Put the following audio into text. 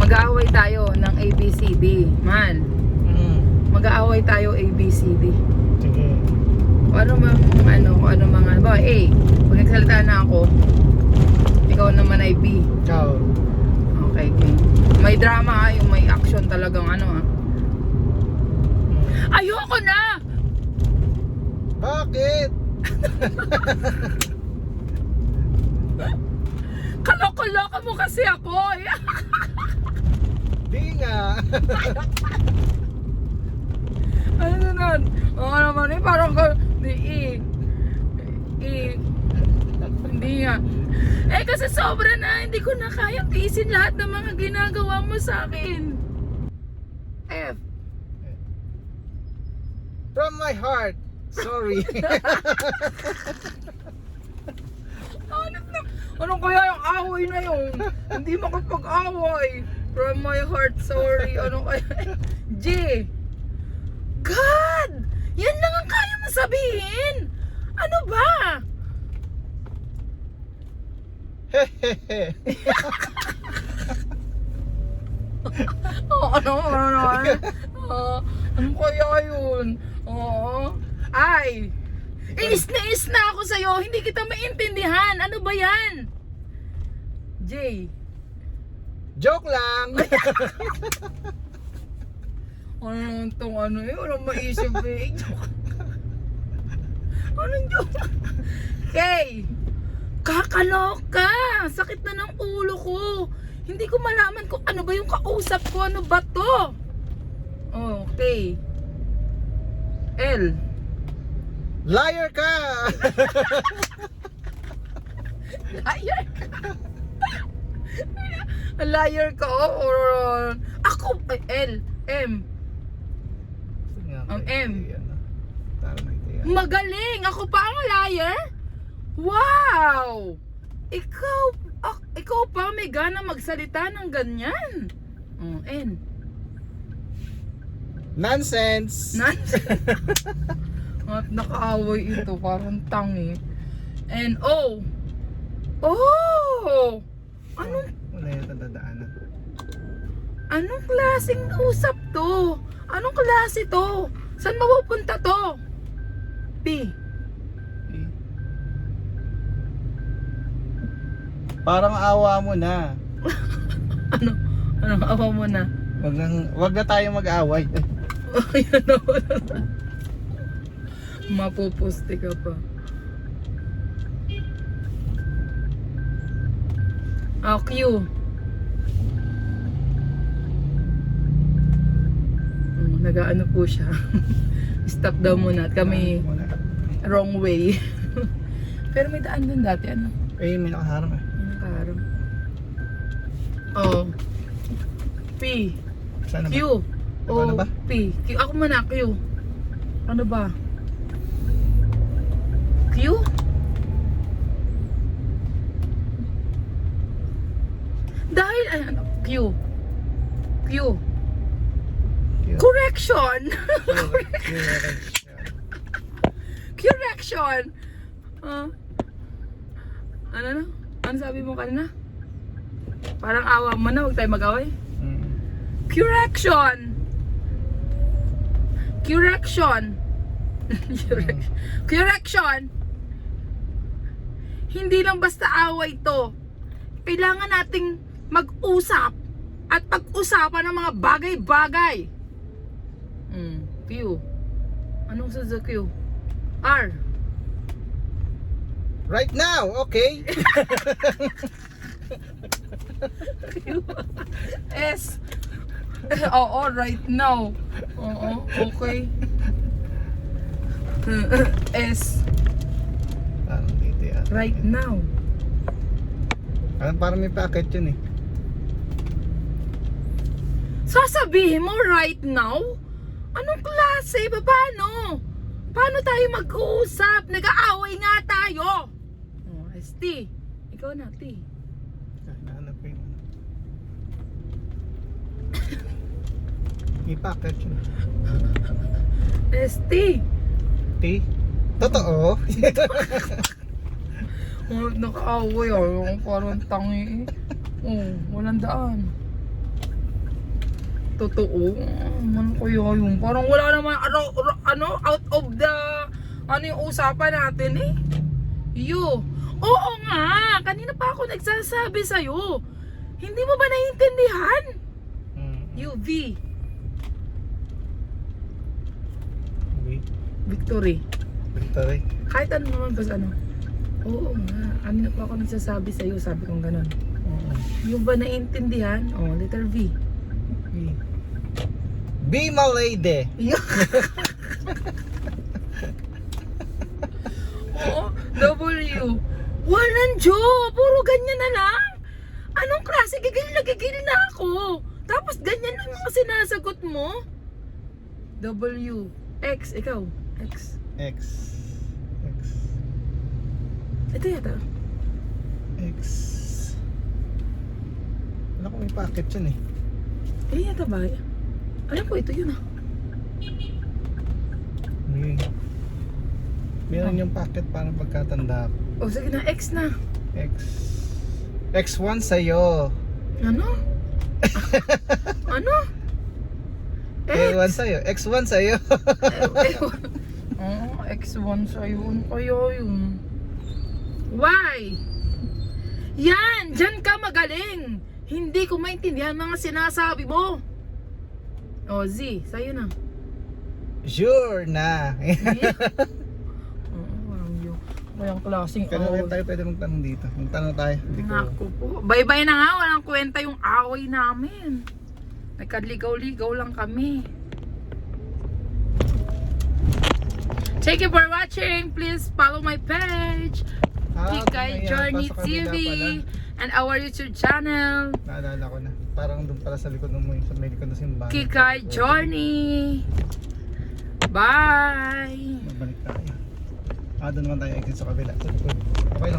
Mag-aaway tayo ng ABCD. Man, mag-aaway tayo ABCD. Sige. Kung ano mga, ba, A, pag nagsalita na ako, ikaw naman ay B. Ciao. Okay, okay. May drama yung may action talagang Ayoko na! Bakit? Kaloko-loko mo kasi ako. Di nga. Ano nun? Naman parang hindi nga. Kasi sobra na, hindi ko na kayang tiisin lahat ng mga ginagawa mo sa akin. F. From my heart. Sorry. Anong kaya yung away na yun? Hindi makapag-away. From my heart, sorry. Ano kaya? J. God! Yan lang ang kaya mo sabihin. Ano ba? Hehehe. Ano kaya yun? Ay! Is na ako sa'yo. Hindi kita maintindihan. Ano ba yan? J. Joke lang. Ano itong walang maisip eh. Anong joke? K. Kakaloka! Sakit na ng ulo ko. Hindi ko malaman kung ano ba yung kausap ko. Ano ba to? Okay. L. Liar ka. Liar ka. Liar ka or ako L. M. M. Magaling! Ako pa ang liar? Wow! Ikaw pa may gana magsalita ng ganyan. N. Nonsense. At nakaaway ito, parang tangi. And O. Oh! Wala yung tadadaanan. Anong klaseng usap to? Anong klase to? Saan mapupunta to? P. Parang awa mo na. Anong awa mo na? Wag na tayo mag-away. Ayan na wala. Mapupusti ka pa. Q. Nag-ano po siya. Stop daw muna at kami wrong way. Pero may daan dun dati May nakaharap eh. May nakaharap. P. Sana Q. ba? Ano ba? P. Q. Ako muna, Q. Ano ba? Q? Dahil, Q. Q. Correction! Correction! Ano sabi mo kanina? Parang awa mo na, huwag tayo mag-away. Correction! Correction! Correction! Hindi lang basta away to. Kailangan nating mag-usap at pag-usapan ng mga bagay-bagay. Q. Anong sa Q? R. Right now, okay? Q. S. Oo, right now. Oo, okay. S. Parang dito yan. Right now. Parang may packet yun eh. Sasabihin mo right now? Anong klase? Paano? Paano tayo mag-uusap? Nag-aaway nga tayo. ST. Ikaw na, T. Nahanap ko yun. May packet yun. ST. T? Totoo? Nakaaway parang tangi. Walang daan. Totoo. Man kaya yun. Parang wala naman out of the yung usapan natin eh. Oo nga. Kanina pa ako nagsasabi sa'yo. Hindi mo ba naiintindihan? V. Wait. Victory. Victory. Kahit ano naman basta ano. Oo nga. Kanina pa ako nagsasabi sa'yo. Sabi kong ganun. Oo. Yung ba naiintindihan? Letter V. Be my lady. W. Walang Joe. Puro ganyan na lang. Anong klase? Gigil na ako. Tapos ganyan lang ang sinasagot mo. W. X. Ikaw. X. X. Ito yata. X. Wala ko may packet yun eh. Yata ba? Alam ko ito yun ah. Meron yung packet para pagkatanda ko. Sige na. X na. X. X1 sa'yo. Ano? Ano? X1 sa'yo. X1 sa'yo. X1 sa'yo. Ano kaya yun? Why? Yan! Diyan ka magaling! Hindi ko maintindihan mga sinasabi mo. Z, sa'yo na. Sure na. Walang klaseng Kaya away. tayo pwede magtanong dito. Magtanong tayo. Hindi ko... Naku po. Bye-bye na nga. Walang kwenta yung away namin. Nagkaligaw-ligaw lang kami. Thank you for watching. Please follow my page. Kikay Journey TV and our YouTube channel. Naalala ko na. Parang doon pala sa likod mo sa may likod na simbahan. Kikay Journey. Bye! Magbalik tayo. Doon naman tayo exit sa kabila. Sa likod. Okay lang.